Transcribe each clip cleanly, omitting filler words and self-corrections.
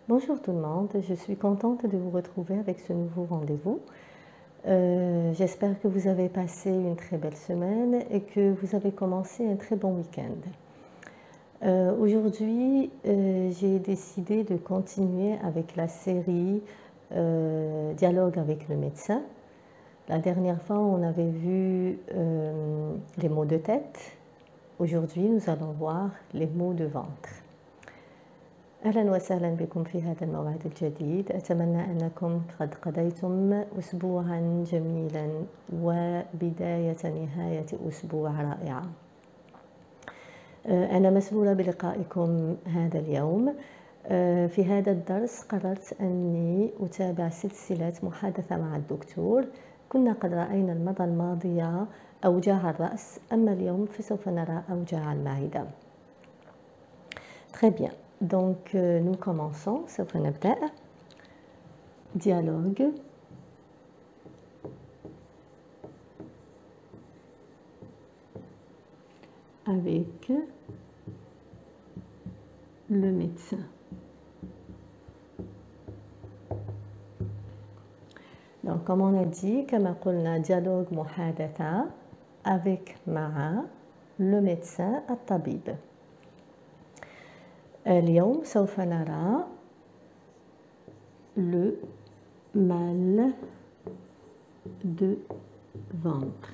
Bonjour tout le monde, je suis contente de vous retrouver avec ce nouveau rendez-vous. J'espère que vous avez passé une très belle semaine et que vous avez commencé un très bon week-end. Aujourd'hui, j'ai décidé de continuer avec la série Dialogue avec le médecin. La dernière fois, on avait vu les maux de tête. Aujourd'hui, nous allons voir les maux de ventre. أهلا وسهلا بكم في هذا الموعد الجديد. أتمنى أنكم قد قضيتم أسبوعا جميلا وبداية نهاية أسبوع رائعة. أنا مسرورة بلقائكم هذا اليوم. في هذا الدرس قررت أني أتابع سلسلة محادثة مع الدكتور. كنا قد رأينا المرة الماضية أوجاع الرأس، أما اليوم فسوف نرى أوجاع المعدة. Très bien. Donc, nous commençons. سوف نبدأ. Dialogue. Avec le médecin. Donc, comme on a dit, كما قلنا dialogue محادثة avec مع le médecin الطبيب. اليوم سوف نرى le mal de ventre.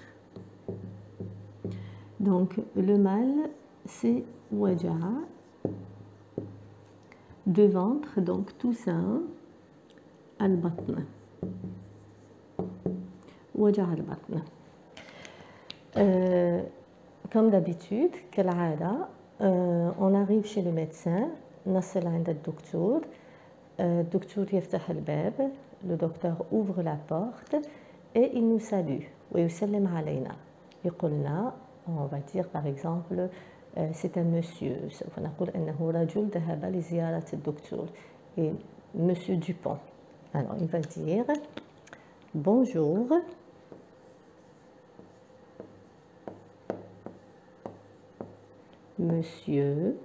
Donc le mal c'est وجع de ventre, donc tout ça البطن وجع البطن. Comme d'habitude كالعادة on arrive chez le médecin, نصل عند الدكتور. الدكتور يفتح الباب, le docteur ouvre la porte et il nous salue ويسلم علينا. يقولنا, on va dire par exemple c'est un monsieur, سوف نقول أنه رجل ذهب لزيارة الدكتور, et monsieur Dupont. Alors il va dire bonjour. Monsieur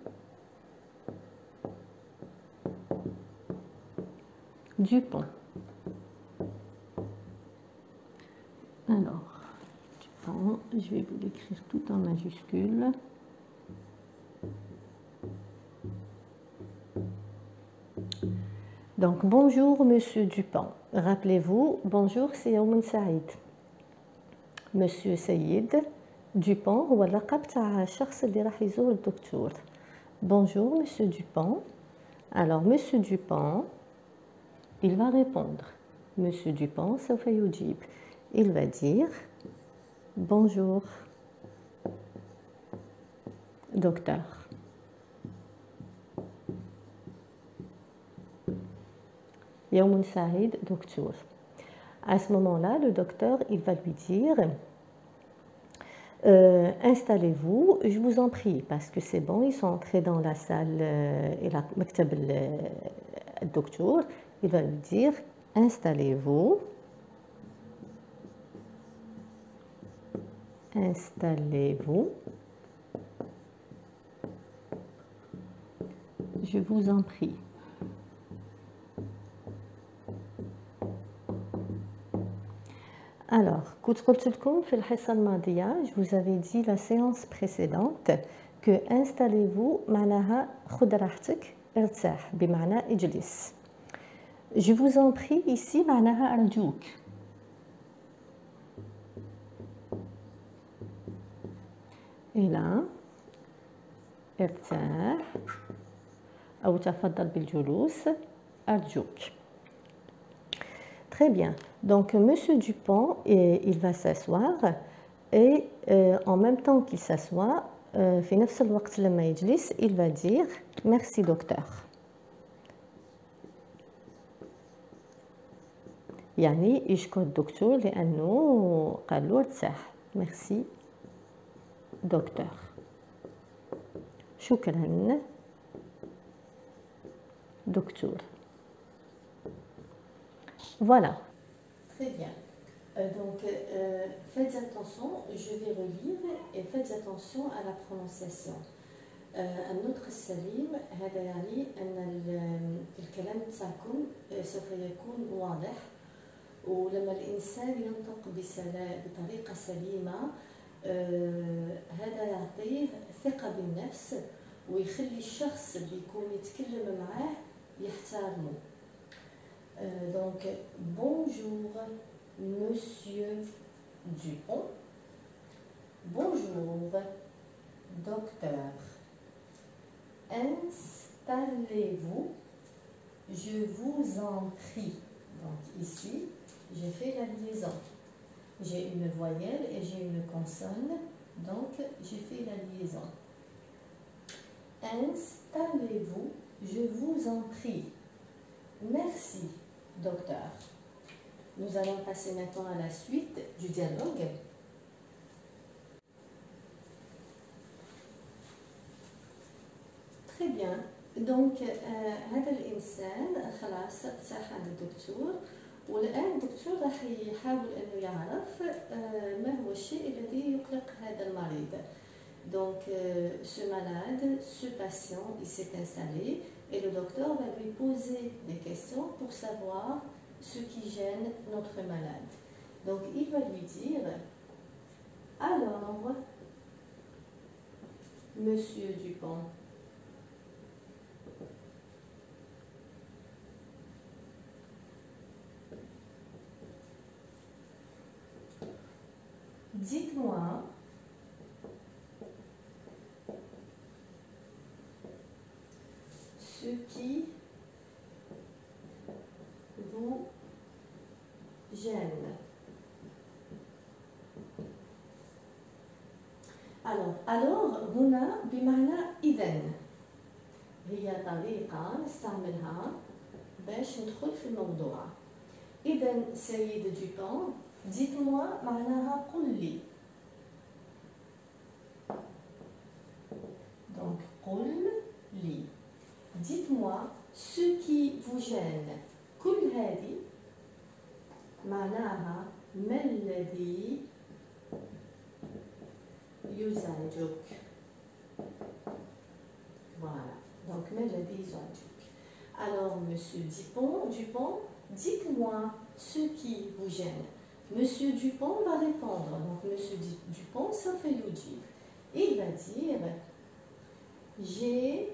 Dupont. Alors, Dupont, je vais vous l'écrire tout en majuscule. Donc, bonjour Monsieur Dupont. Rappelez-vous, bonjour c'est يوم سعيد. Monsieur سيد Dupont هو اللقب تاع الشخص اللي راح يزور الدكتور. Bonjour Monsieur Dupont. Alors Monsieur Dupont, il va répondre. Monsieur Dupont سوف يجيب. Il va dire bonjour docteur. يوم سعيد دكتور. À ce moment-là, le docteur, il va lui dire installez-vous, je vous en prie, parce que c'est bon, ils sont entrés dans la salle et la مكتب الدكتور. Il va lui dire installez-vous. Installez-vous. Je vous en prie. Alors, كنت قلت لكم في الحصة الماضية, je vous avais dit la séance précédente que installez-vous معناها خذ راحتك, ارتاح بمعنى اجلس. Je vous en prie ici معناها أرجوك. Et là, ارتاح أو تفضل بالجلوس أرجوك. Très bien. Donc, Monsieur Dupont, il va s'asseoir et en même temps qu'il s'assoit, في نفس الوقت لما يجلس, il va dire merci docteur. يعني يشكر الدكتور لأنه قال له ارتاح. merci docteur. شكرا docteur. Voilà. Très bien. Donc, faites attention, je vais relire et faites attention à la prononciation. النطق السليم هذا يعني أن الكلام تاعكم سوف يكون واضح، ولما الإنسان ينطق بطريقة سليمة هذا يعطيه ثقة بالنفس ويخلي الشخص اللي يكون يتكلم معاه يحترمه. دونك بونجور مسيو Dupont. Bonjour docteur. Installez-vous, je vous en prie. Donc ici, j'ai fait la liaison. J'ai une voyelle et j'ai une consonne, donc j'ai fait la liaison. Installez-vous, je vous en prie. Merci, docteur. Nous allons passer maintenant à la suite du dialogue. Très bien. Donc هذا الإنسان خلاص ارتاح عند الدكتور، والآن الدكتور راح يحاول أنه يعرف ما هو الشيء الذي يقلق هذا المريض. Donc ce malade, ce patient, il s'est installé et le docteur va lui poser des questions pour savoir ce qui gêne notre malade. Donc il va lui dire: alors, Monsieur Dupont, dites-moi ce qui vous gêne. Alors هنا بمعنى إذن، هي طريقة نستعملها باش ندخل في الموضوع. إذن سيد دوبون، dites-moi معناها قل لي. Donc قل لي. Dites-moi ce qui vous gêne. كل هذه معناها ما الذي يزعجك. Voilà. Donc ما الذي يزعجك. Alors Monsieur Dupont, dites-moi ce qui vous gêne. Monsieur Dupont va répondre. Donc Monsieur Dupont سوف يجيب. Il va dire: j'ai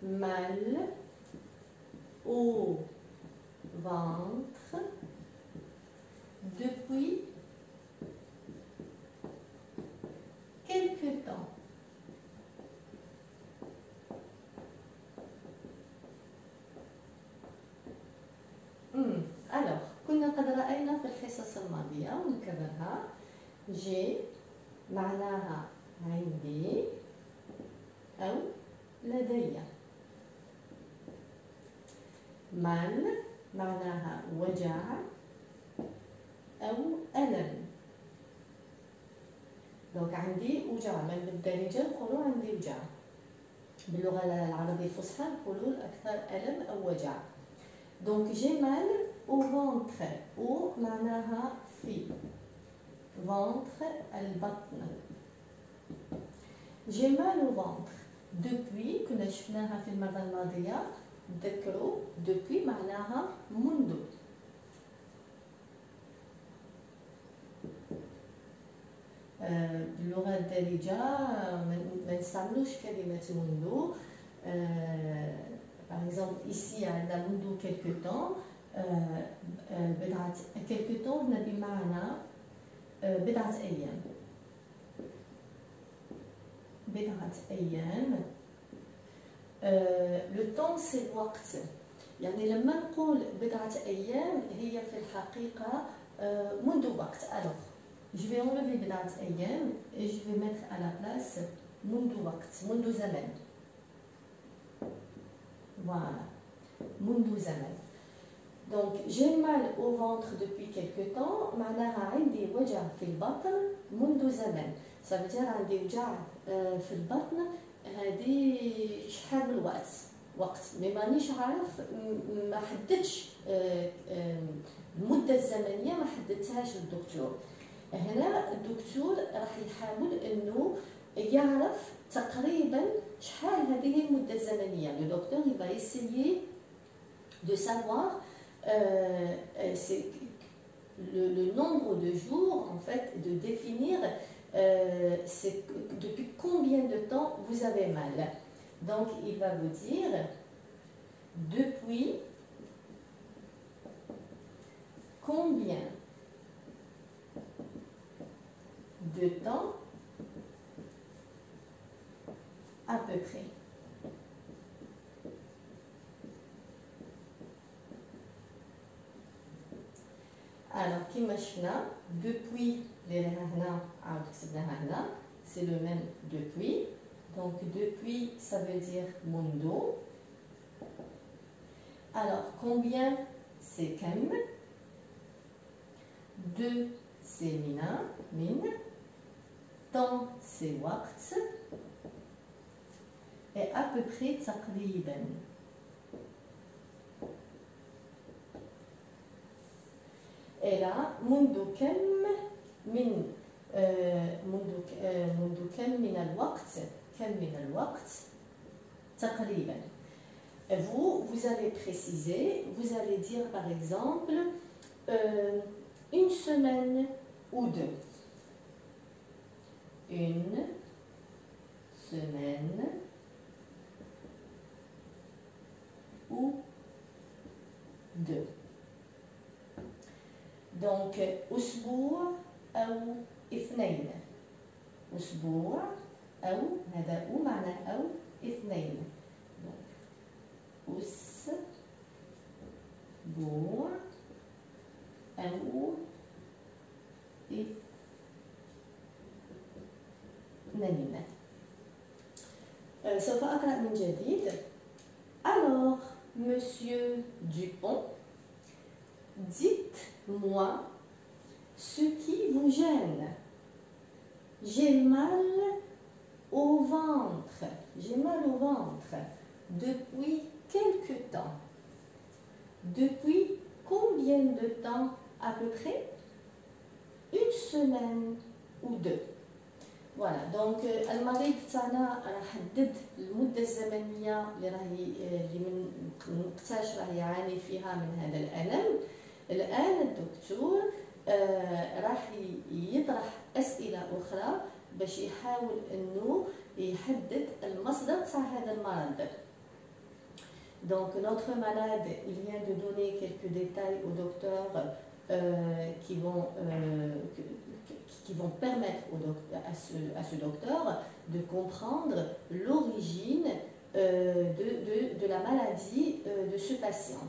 mal au ventre depuis quelque temps. Alors, كنا قد رأينا في الحصص الماضية ونكررها. j'ai معناها عندي أو لدي. mal معناها وجع أو ألم. دونك عندي وجع، من بالدارجة نقولوا عندي وجع، باللغة العربية الفصحى نقولوا أكثر ألم أو وجع. دونك j'ai mal au ventre. au معناها في، ventre البطن. j'ai mal au ventre depuis، كنا شفناها في المرة الماضية، تذكروا depuis معناها منذ. باللغة الدارجة ما نستعملوش كلمة منذ. par exemple ici عندنا منذ quelque temps، quelque temps هنا بمعنى بضعة أيام. le temps c'est الوقت، يعني لما نقول بضعة أيام هي في الحقيقة منذ وقت. alors je vais enlever بضعة أيام et je vais mettre à la place منذ وقت، منذ زمن. voilà، منذ زمن. donc j'ai mal au ventre depuis quelque temps معناها عندي وجع في البطن منذ زمن. ça veut dire عندي وجع في البطن هذه شحال من وقت مي مانيش عارف، ما حددتش المدة الزمنية، ما حددتهاش الدكتور. هنا الدكتور راح يحاول انه يعرف تقريبا شحال هذه المدة الزمنية. Le docteur il va essayer de savoir le nombre de jours, en fait, de définir depuis combien de temps vous avez mal. Donc, il va vous dire depuis combien de temps à peu près. Alors, كما شفنا depuis les هنا عاود كتبناها هنا c'est le même depuis. Donc depuis ça veut dire منذ. Alors combien c'est كم. De c'est mina min. Temps c'est وقت. Et à peu près تقريبا. Et là, منذ كم من الوقت تقريبا. Vous allez préciser, vous allez dire par exemple une semaine ou deux. Une semaine ou deux. Donc, أسبوع أو اثنين. أسبوع أو هذا أو معناه أو اثنين. Donc, أسبوع أو اثنين. سوف أقرأ من جديد. Alors, Monsieur Dupont, dites-moi ce qui vous gêne. J'ai mal au ventre. J'ai mal au ventre. Depuis quelque temps. Depuis combien de temps à peu près? Une semaine ou deux. Voilà, donc المريض تاعنا راه حدد المدة الزمنية اللي من وقتاش راه يعاني فيها من هذا الألم. الآن الدكتور راح يطرح أسئلة أخرى باش يحاول أنه يحدد المصدر تاع هذا المرض. Donc notre malade, il vient de donner quelques détails au docteur qui vont permettre à ce docteur de comprendre l'origine de la maladie de ce patient.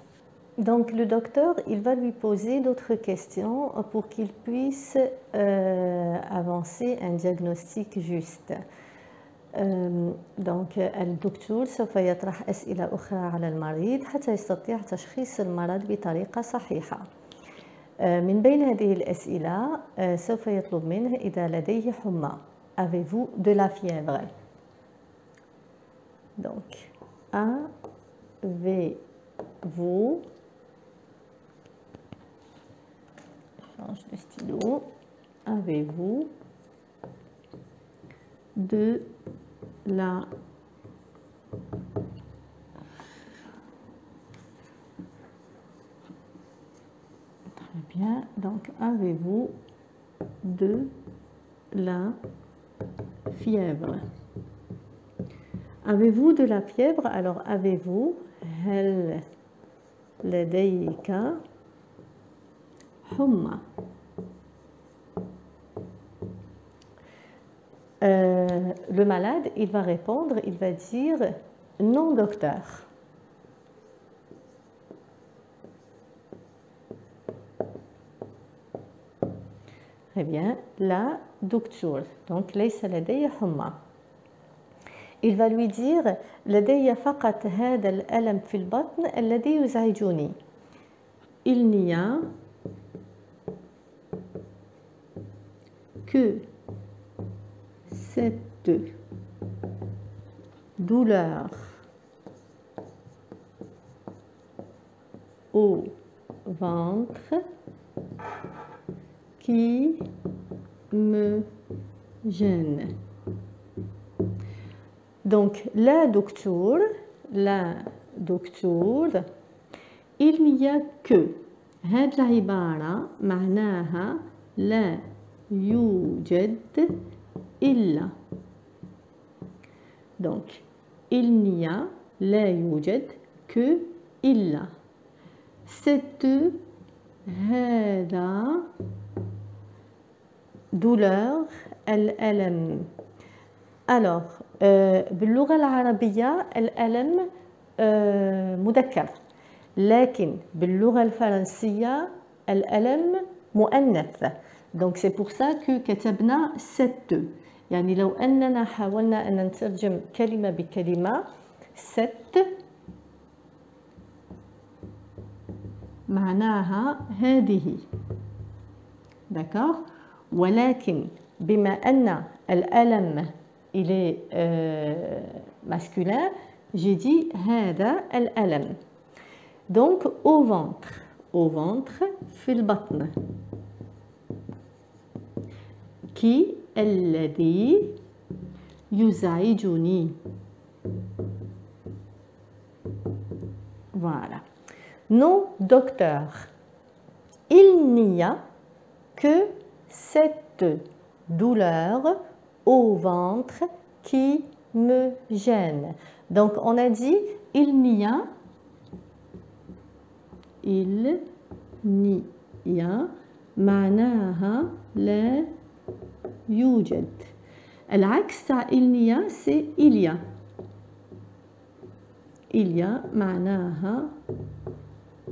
Donc le docteur, il va lui poser d'autres questions pour qu'il puisse avancer un diagnostic juste. Donc الدكتور سوف يطرح أسئلة أخرى على المريض حتى يستطيع تشخيص المرض بطريقة صحيحة. من بين هذه الأسئلة سوف يطلب منه إذا لديه حمى. Avez-vous de la fièvre? Donc, avez-vous, change de stylo, avez-vous de la Bien, donc avez-vous de la fièvre? Avez-vous de la fièvre? Alors avez-vous هل لديك حمى? Le malade, il va répondre, il va dire non docteur. Très bien, la docteur. Donc, ليس لدي حمى. Il va lui dire لدي فقط هذا الألم في البطن الذي يزعجني. Il n'y a que cette douleur au ventre qui me gêne. Donc la docteur, il n'y a que. هاد العبارة معناها لا يوجد إلا. Donc il n'y a لا يوجد que إلا. Cette هذا douleur الألم. Alors باللغة العربية الألم مذكر، لكن باللغة الفرنسية الألم مؤنث. Donc c'est pour ça que كتبنا cette. يعني لو أننا حاولنا أن نترجم كلمة بكلمة، cette معناها هذه. d'accord. ولكن بما أن الألم il est masculin, j'ai dit هذا الألم. Donc au ventre في البطن. qui الذي يزعجني. Voilà. Non, docteur, il n'y a que cette douleur au ventre qui me gêne. Donc on a dit il n'y a معناها لا يوجد. العكس تاع il n'y a c'est il y a. il y a معناها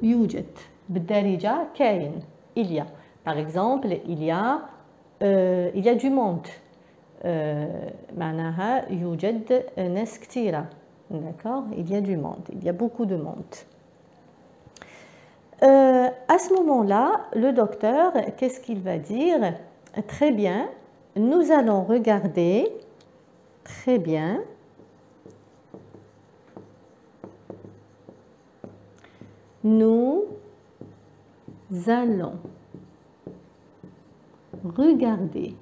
يوجد بالدارجة كاين. il y a. Par exemple il y a du monde. معناها يوجد ناس كثيرة. D'accord. Il y a du monde. Il y a beaucoup de monde. À ce moment-là, le docteur, qu'est-ce qu'il va dire? Très bien, nous allons regarder. Très bien. Nous allons regarder.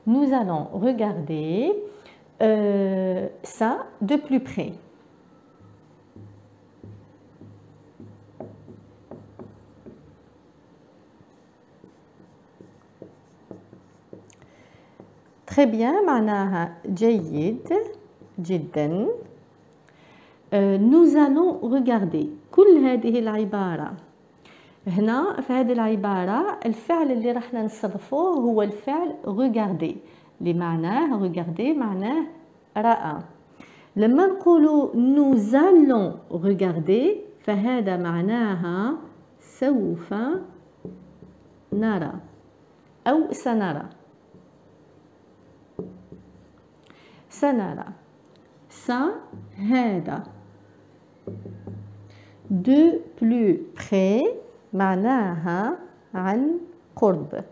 Nous allons regarder ça de plus près. Très bien, معناها جيد جدا. Nous allons regarder. كل هذه العبارة هنا في هذه العبارة الفعل اللي راح نصرفوه هو الفعل regarder اللي معناه regarder معناه رأى. لما نقولوا nous allons regarder فهذا معناها سوف نرى أو سنرى. سنرى. هذا. de plus près معناها عن قرب.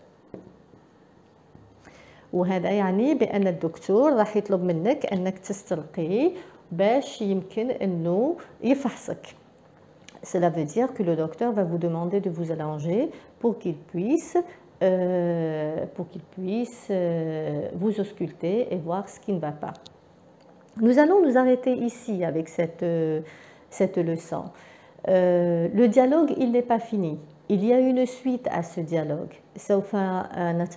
وهذا يعني بأن الدكتور راح يطلب منك أنك تستلقيه باش يمكن أنه يفحصك. Cela veut dire que le docteur va vous demander de vous allonger pour qu'il puisse vous ausculter et voir ce qui ne va pas. Nous allons nous arrêter ici avec cette leçon. Le dialogue, il n'est pas fini. Il y a une suite à ce dialogue. سوف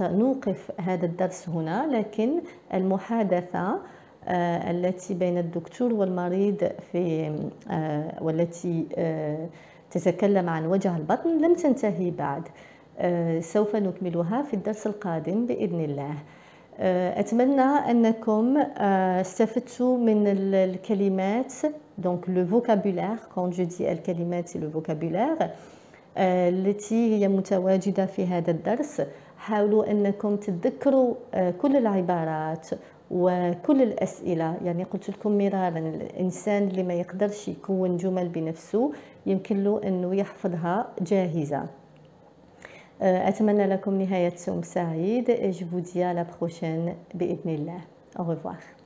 نوقف هذا الدرس هنا، لكن المحادثة التي بين الدكتور والمريض والتي تتكلم عن وجع البطن لم تنتهي بعد. سوف نكملها في الدرس القادم بإذن الله. أتمنى أنكم استفدتوا من الكلمات. Donc le vocabulaire, quand je dis الكلمات c'est le vocabulaire التي هي متواجدة في هذا الدرس. حاولوا أنكم تتذكروا كل العبارات وكل الأسئلة. يعني قلت لكم مرارا الإنسان اللي ما يقدرش يكون جمل بنفسه يمكن له أنه يحفظها جاهزة. أتمنى لكم نهاية يوم سعيد. Je vous dis à la prochaine بإذن الله. Au revoir.